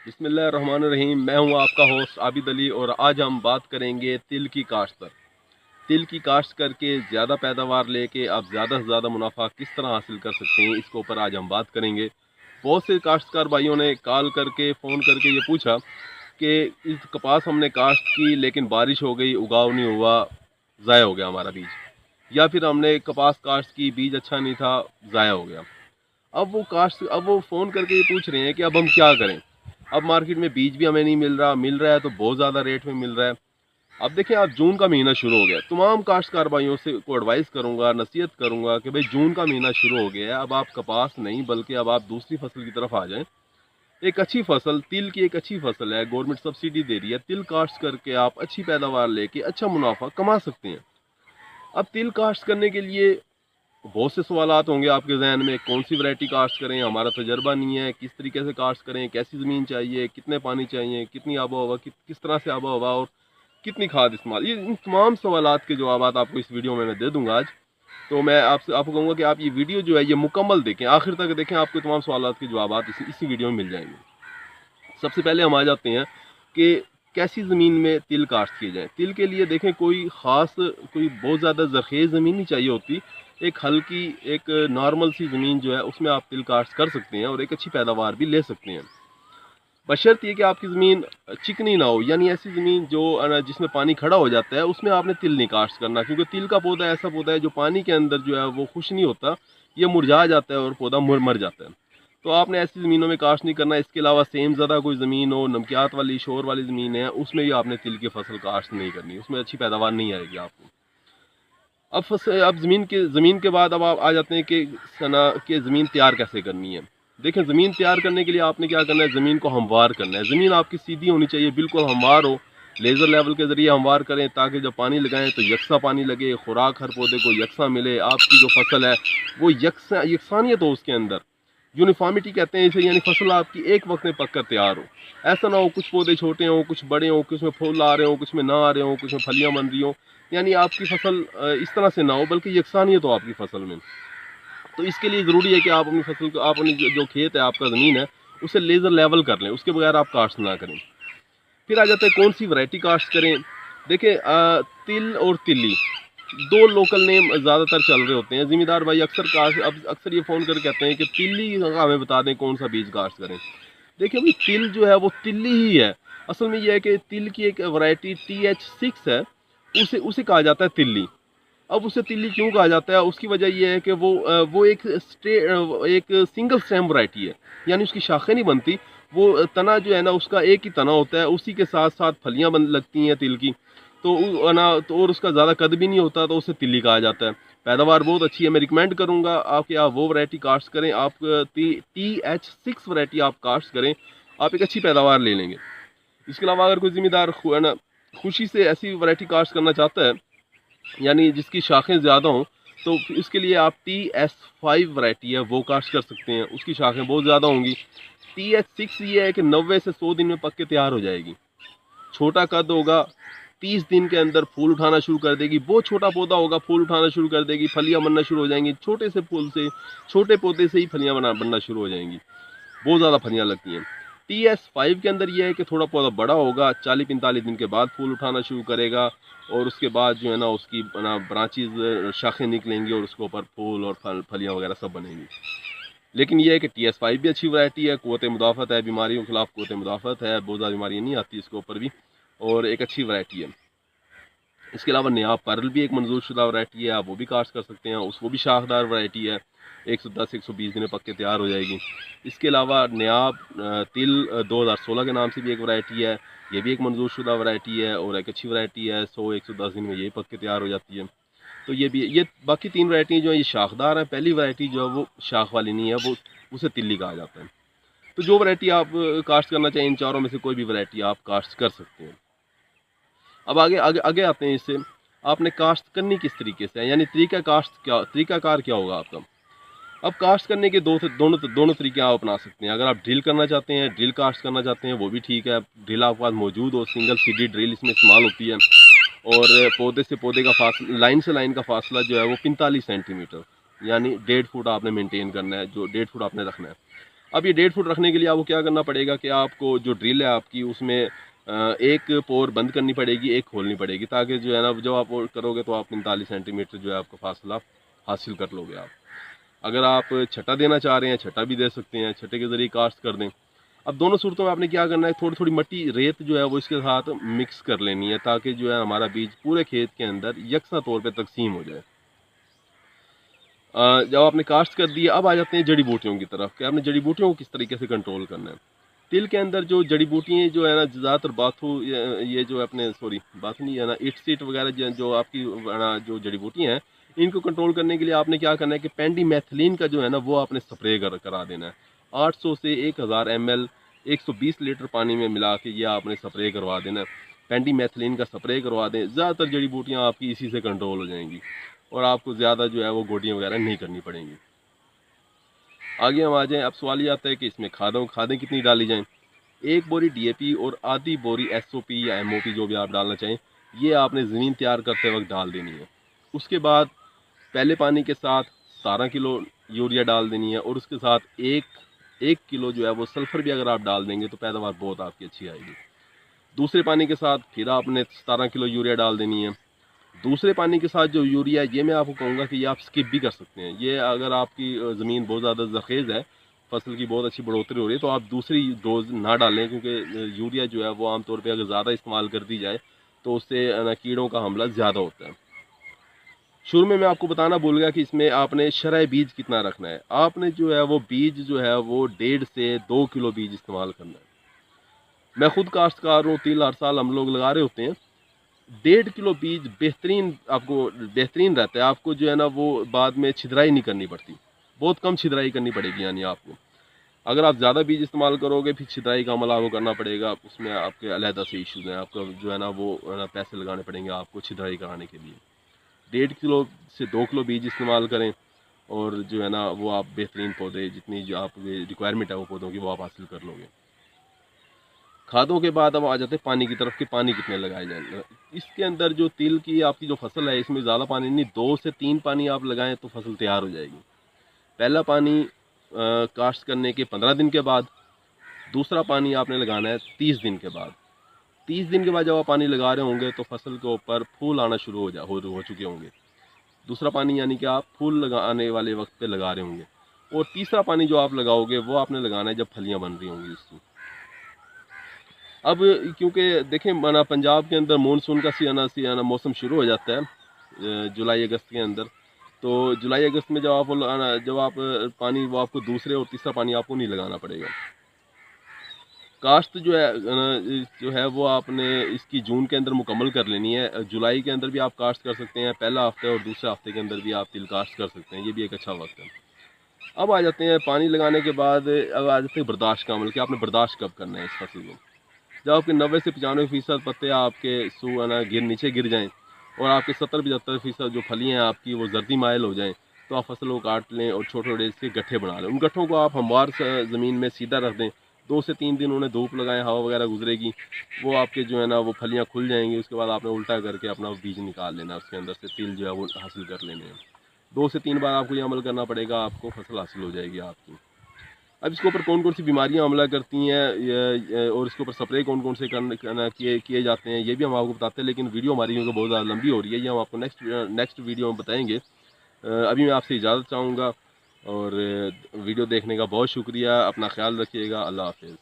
बिस्मिल्लाहिर्रहमानिर्रहीम। मैं हूं आपका होस्ट आबिद अली और आज हम बात करेंगे तिल की काश्त पर। तिल की काश्त करके ज़्यादा पैदावार लेके आप ज़्यादा से ज़्यादा मुनाफा किस तरह हासिल कर सकते हैं, इसके ऊपर आज हम बात करेंगे। बहुत से काश्तकार भाइयों ने कॉल करके फ़ोन करके ये पूछा कि इस कपास हमने काश्त की लेकिन बारिश हो गई, उगाव नहीं हुआ, ज़ाया हो गया हमारा बीज। या फिर हमने कपास काश्त की, बीज अच्छा नहीं था, ज़ाया हो गया। अब वो फ़ोन करके ये पूछ रहे हैं कि अब हम क्या करें। अब मार्केट में बीज भी हमें नहीं मिल रहा, मिल रहा है तो बहुत ज़्यादा रेट में मिल रहा है। अब देखें, अब जून का महीना शुरू हो गया। तमाम काश्तकार भाइयों से को एडवाइस करूंगा, नसीहत करूंगा कि भाई जून का महीना शुरू हो गया है, अब आप कपास नहीं बल्कि अब आप दूसरी फसल की तरफ आ जाएं। एक अच्छी फसल, तिल की एक अच्छी फसल है, गवर्नमेंट सब्सिडी दे रही है। तिल काश्त करके आप अच्छी पैदावार लेके अच्छा मुनाफा कमा सकते हैं। अब तिल काश्त करने के लिए बहुत से सवालात होंगे आपके जहन में, कौन सी वैरायटी काश्त करें, हमारा तजर्बा नहीं है, किस तरीके से काश्त करें, कैसी ज़मीन चाहिए, कितने पानी चाहिए, कितनी आबो हवा, किस तरह से आबो हवा और कितनी खाद इस्तेमाल, ये इन तमाम सवालात के जवाब आपको इस वीडियो में मैं दे दूंगा आज। तो मैं आपको कहूँगा कि आप ये वीडियो जो है ये मुकम्मल देखें, आखिर तक देखें, आपको तमाम सवालात के जवाब इसी वीडियो में मिल जाएंगे। सबसे पहले हम आ जाते हैं कि कैसी ज़मीन में तिल काश्त किए जाए। तिल के लिए देखें, कोई बहुत ज़्यादा ज़रख़ेज़ ज़मीन नहीं चाहिए होती। एक हल्की, एक नॉर्मल सी ज़मीन जो है उसमें आप तिल काश्त कर सकते हैं और एक अच्छी पैदावार भी ले सकते हैं। बशर्त ये कि आपकी ज़मीन चिकनी ना हो, यानी ऐसी ज़मीन जो जिसमें पानी खड़ा हो जाता है, उसमें आपने तिल नहीं काश्त करना, क्योंकि तिल का पौधा ऐसा पौधा है जो पानी के अंदर जो है वो खुश नहीं होता, ये मुरझा जाता है और पौधा मर जाता है। तो आपने ऐसी ज़मीनों में काश्त नहीं करना। इसके अलावा सेम ज़्यादा कोई ज़मीन हो, नमकियात वाली, शोर वाली ज़मीन है, उसमें भी आपने तिल की फसल काश्त नहीं करनी, उसमें अच्छी पैदावार नहीं आएगी आपको। अब ज़मीन के बाद अब आप आ जाते हैं कि ज़मीन तैयार कैसे करनी है। देखें, ज़मीन तैयार करने के लिए आपने क्या करना है, ज़मीन को हमवार करना है। ज़मीन आपकी सीधी होनी चाहिए, बिल्कुल हमवार हो। लेज़र लेवल के ज़रिए हमवार करें ताकि जब पानी लगाएं तो यकसा पानी लगे, खुराक हर पौधे को यकसा मिले, आपकी जो फसल है वो यकसानियत हो उसके अंदर। यूनिफॉर्मिटी कहते हैं इसे, यानी फसल आपकी एक वक्त में पककर तैयार हो। ऐसा ना हो कुछ पौधे छोटे हों, कुछ बड़े हों, कुछ में फूल आ रहे हों, कुछ में ना आ रहे हों, कुछ में फलियां बन रही हों। यानी आपकी फसल इस तरह से ना हो, बल्कि यकसानियत हो आपकी फसल में। तो इसके लिए ज़रूरी है कि आप अपनी फसल को, आप अपनी जो खेत है, आपका ज़मीन है, उसे लेज़र लेवल कर लें, उसके बगैर आप काश्त ना करें। फिर आ जाता है कौन सी वैरायटी काश्त करें। देखें, तिल और तिल्ली दो लोकल नेम ज़्यादातर चल रहे होते हैं। ज़मींदार भाई अक्सर ये फ़ोन करके कहते हैं कि तिल्ली का हमें बता दें कौन सा बीज काश्त करें। देखिए भाई, तिल जो है वो तिल्ली ही है। असल में यह है कि तिल की एक वैरायटी TH6 है, उसे उसे कहा जाता है तिल्ली। अब उसे तिल्ली क्यों कहा जाता है, उसकी वजह यह है कि वो एक सिंगल स्टेम वैरायटी है, यानी उसकी शाखें नहीं बनती। वो तना जो है ना, उसका एक ही तना होता है, उसी के साथ साथ फलियां बन लगती हैं तिल की। तो और उसका ज़्यादा कद भी नहीं होता, तो उसे तिल्ली कहा जाता है। पैदावार बहुत अच्छी है। मैं रिकमेंड करूंगा आप वो वैरायटी काश्त करें। आप TH6 वैरायटी आप काश्त करें, आप एक अच्छी पैदावार ले लेंगे। इसके अलावा अगर कोई ज़मींदार खुशी से ऐसी वैरायटी काश्त करना चाहता है, यानी जिसकी शाखें ज़्यादा हों, तो इसके लिए आप TS5 वैरायटी है वो काश्त कर सकते हैं। उसकी शाखें बहुत ज़्यादा होंगी। TH6 ये है कि 90 से 100 दिन में पक के तैयार हो जाएगी। छोटा कद होगा, 30 दिन के अंदर फूल उठाना शुरू कर देगी। बहुत छोटा पौधा होगा, फूल उठाना शुरू कर देगी, फलियां बनना शुरू हो जाएंगी। छोटे से फूल से, छोटे पौधे से ही फलियां बनना शुरू हो जाएंगी। बहुत ज़्यादा फलियां लगती हैं। TS5 के अंदर यह है कि थोड़ा पौधा बड़ा होगा, 40-45 दिन के बाद फूल उठाना शुरू करेगा और उसके बाद जो है ना उसकी ब्रांचेज, शाखें निकलेंगी और उसके ऊपर फूल और फलियां वगैरह सब बनेंगी। लेकिन यह है कि TS5 भी अच्छी वैरायटी है, क़ुव्वत मुदाफ़त है, बीमारियों के खिलाफ क़ुव्वत मुदाफ़त है, बहुत ज़्यादा बीमारियाँ नहीं आती इसके ऊपर भी, और एक अच्छी वैरायटी है। इसके अलावा नयाब पर्ल भी एक मंजूर शुदा वैरायटी है, आप वो भी काश्त कर सकते हैं। वो भी शाखदार वैरायटी है, 110-120 दिन में पक के तैयार हो जाएगी। इसके अलावा नयाब तिल 2016 के नाम से भी एक वैरायटी है, ये भी एक मंजूर शुदा वैरायटी है और एक अच्छी वैरायटी है। 100-110 दिन में ये पक के तैयार हो जाती है। तो ये बाकी तीन वैरायटी जो है ये शाखदार है। पहली वैरायटी जो है वो शाख वाली नहीं है, वो उसे तिल्ली कहा जाता है। तो जो वैरायटी आप काश्त करना चाहिए, इन चारों में से कोई भी वैरायटी आप काश्त कर सकते हैं। अब आगे आगे आगे आते हैं इससे, आपने काश्त करनी किस तरीके से है, यानी तरीकाकार क्या होगा आपका। अब काश्त करने के दोनों तरीके आप अपना सकते हैं। अगर आप ड्रिल करना चाहते हैं, ड्रिल काश्त करना चाहते हैं, वो भी ठीक है। ड्रिल आपके पास मौजूद हो, सिंगल सीडी ड्रिल इसमें इस्तेमाल होती है और पौधे से पौधे का फासला, लाइन से लाइन का फासला जो है वो 45 सेंटीमीटर, यानी 1.5 फुट आपने मेंटेन करना है, जो 1.5 फुट आपने रखना है। अब ये 1.5 फुट रखने के लिए आपको क्या करना पड़ेगा कि आपको जो ड्रिल है आपकी उसमें एक पोर बंद करनी पड़ेगी, एक खोलनी पड़ेगी, ताकि जो है ना जब आप करोगे तो आप 45 सेंटीमीटर जो है आपका फासला हासिल कर लोगे आप। अगर आप छटा देना चाह रहे हैं छटा भी दे सकते हैं, छटे के ज़रिए कास्ट कर दें। अब दोनों सूरतों में आपने क्या करना है, थोड़ी थोड़ी मट्टी रेत जो है वो इसके साथ मिक्स कर लेनी है, ताकि जो है हमारा बीज पूरे खेत के अंदर यकसा तौर पे तकसीम हो जाए। जब आपने कास्ट कर दिया, अब आ जाते हैं जड़ी बूटियों की तरफ कि आपने जड़ी बूटियों को किस तरीके से कंट्रोल करना है। तिल के अंदर जो जड़ी बूटियाँ जो है ना ज़्यादातर बाथू, ये जो अपने सॉरी बाथू नहीं है ना, इट सीट वगैरह जो आपकी जो जड़ी बूटियाँ हैं, इनको कंट्रोल करने के लिए आपने क्या करना है कि पेंडीमेथिलीन का जो है ना वो आपने स्प्रे करा देना है। 800 से 1000 ml 120 लीटर पानी में मिला के ये आपने स्प्रे करवा देना है। पेंडीमेथिलीन का स्प्रे करवा दें, ज़्यादातर जड़ी बूटियाँ आपकी इसी से कंट्रोल हो जाएंगी और आपको ज़्यादा जो है वो गोटियाँ वगैरह नहीं करनी पड़ेंगी। आगे हम आ जाएँ। अब सवाल ये आता है कि इसमें खादें कितनी डाली जाएँ। 1 बोरी DAP और आधी बोरी SOP या MOP जो भी आप डालना चाहें, ये आपने ज़मीन तैयार करते वक्त डाल देनी है। उसके बाद पहले पानी के साथ 17 किलो यूरिया डाल देनी है और उसके साथ एक किलो जो है वो सल्फ़र भी अगर आप डाल देंगे तो पैदावार बहुत आपकी अच्छी आएगी। दूसरे पानी के साथ फिर आपने 17 किलो यूरिया डाल देनी है। दूसरे पानी के साथ जो यूरिया है ये मैं आपको कहूँगा कि ये आप स्किप भी कर सकते हैं। ये अगर आपकी ज़मीन बहुत ज़्यादा ज़ख़ीज़ है, फसल की बहुत अच्छी बढ़ोतरी हो रही है, तो आप दूसरी डोज़ ना डालें, क्योंकि यूरिया जो है वो आमतौर पे अगर ज़्यादा इस्तेमाल कर दी जाए तो उससे ना कीड़ों का हमला ज़्यादा होता है। शुरू में मैं आपको बताना भूल गया कि इसमें आपने शरय बीज कितना रखना है। आपने जो है वो बीज जो है वो 1.5 से 2 किलो बीज इस्तेमाल करना है। मैं खुद काश्तकार हूँ, तिल हर साल हम लोग लगा रहे होते हैं। 1.5 किलो बीज बेहतरीन रहता है। आपको जो है ना वो बाद में छिदराई नहीं करनी पड़ती, बहुत कम छिदराई करनी पड़ेगी। यानी आपको अगर आप ज़्यादा बीज इस्तेमाल करोगे फिर छिदराई का अमल आपको करना पड़ेगा, उसमें आपके अलहदा से इश्यूज़ हैं। आपको जो है ना वो पैसे लगाने पड़ेंगे आपको छिदराई कराने के लिए। 1.5 किलो से 2 किलो बीज इस्तेमाल करें और जो है ना वो आप बेहतरीन पौधे, जितनी जो आप रिक्वायरमेंट है वो पौधों की, वो आप हासिल कर लोगे। खादों के बाद अब आ जाते हैं पानी की तरफ कि पानी कितने लगाए जाएंगे। इसके अंदर जो तिल की आपकी जो फसल है इसमें ज़्यादा पानी नहीं, 2 से 3 पानी आप लगाएं तो फसल तैयार हो जाएगी। पहला पानी काश्त करने के 15 दिन के बाद, दूसरा पानी आपने लगाना है 30 दिन के बाद। 30 दिन के बाद जब आप पानी लगा रहे होंगे तो फसल के ऊपर फूल आना शुरू हो चुके होंगे। दूसरा पानी यानी कि आप फूल लगाने वाले वक्त पे लगा रहे होंगे। और तीसरा पानी जो आप लगाओगे वो आपने लगाना है जब फलियाँ बन रही होंगी उसकी। अब क्योंकि देखें माना पंजाब के अंदर मानसून का सियाना मौसम शुरू हो जाता है जुलाई अगस्त के अंदर। तो जुलाई अगस्त में जब आप पानी वो आपको दूसरे और तीसरा पानी आपको नहीं लगाना पड़ेगा। काश्त जो है वो आपने इसकी जून के अंदर मुकम्मल कर लेनी है। जुलाई के अंदर भी आप काश्त कर सकते हैं, पहला हफ्ते और दूसरे हफ्ते के अंदर भी आप तिल काश्त कर सकते हैं, ये भी एक अच्छा वक्त है। अब आ जाते हैं पानी लगाने के बाद, अब आ जाते हैं बर्दाश्त का अमल कि आपने बर्दाश्त कब करना है इस फसल को। जब आपके 90 से 95% पत्ते आपके नीचे गिर जाएं और आपके 70-75% जो फलियाँ हैं आपकी वो जर्दी माइल हो जाएं, तो आप फसल को काट लें और छोटे छोटे इसके गट्ठे बना लें। उन गट्ठों को आप हमवार ज़मीन में सीधा रख दें। 2 से 3 दिन उन्हें धूप लगाएं, हवा वगैरह गुजरेगी, वो आपके जो है ना वो फलियाँ खुल जाएंगी। उसके बाद आपने उल्टा करके अपना बीज निकाल लेना, उसके अंदर से तिल जो है वो हासिल कर लेने हैं। 2 से 3 बार आपको ये अमल करना पड़ेगा, आपको फसल हासिल हो जाएगी आपकी। अब इसके ऊपर कौन कौन सी बीमारियां हमला करती हैं और इसके ऊपर स्प्रे कौन कौन से किए जाते हैं ये भी हम आपको बताते हैं, लेकिन वीडियो हमारी क्योंकि बहुत ज़्यादा लंबी हो रही है, ये हम आपको नेक्स्ट वीडियो में बताएंगे। अभी मैं आपसे इजाज़त चाहूँगा और वीडियो देखने का बहुत शुक्रिया। अपना ख्याल रखिएगा। अल्लाह हाफिज़।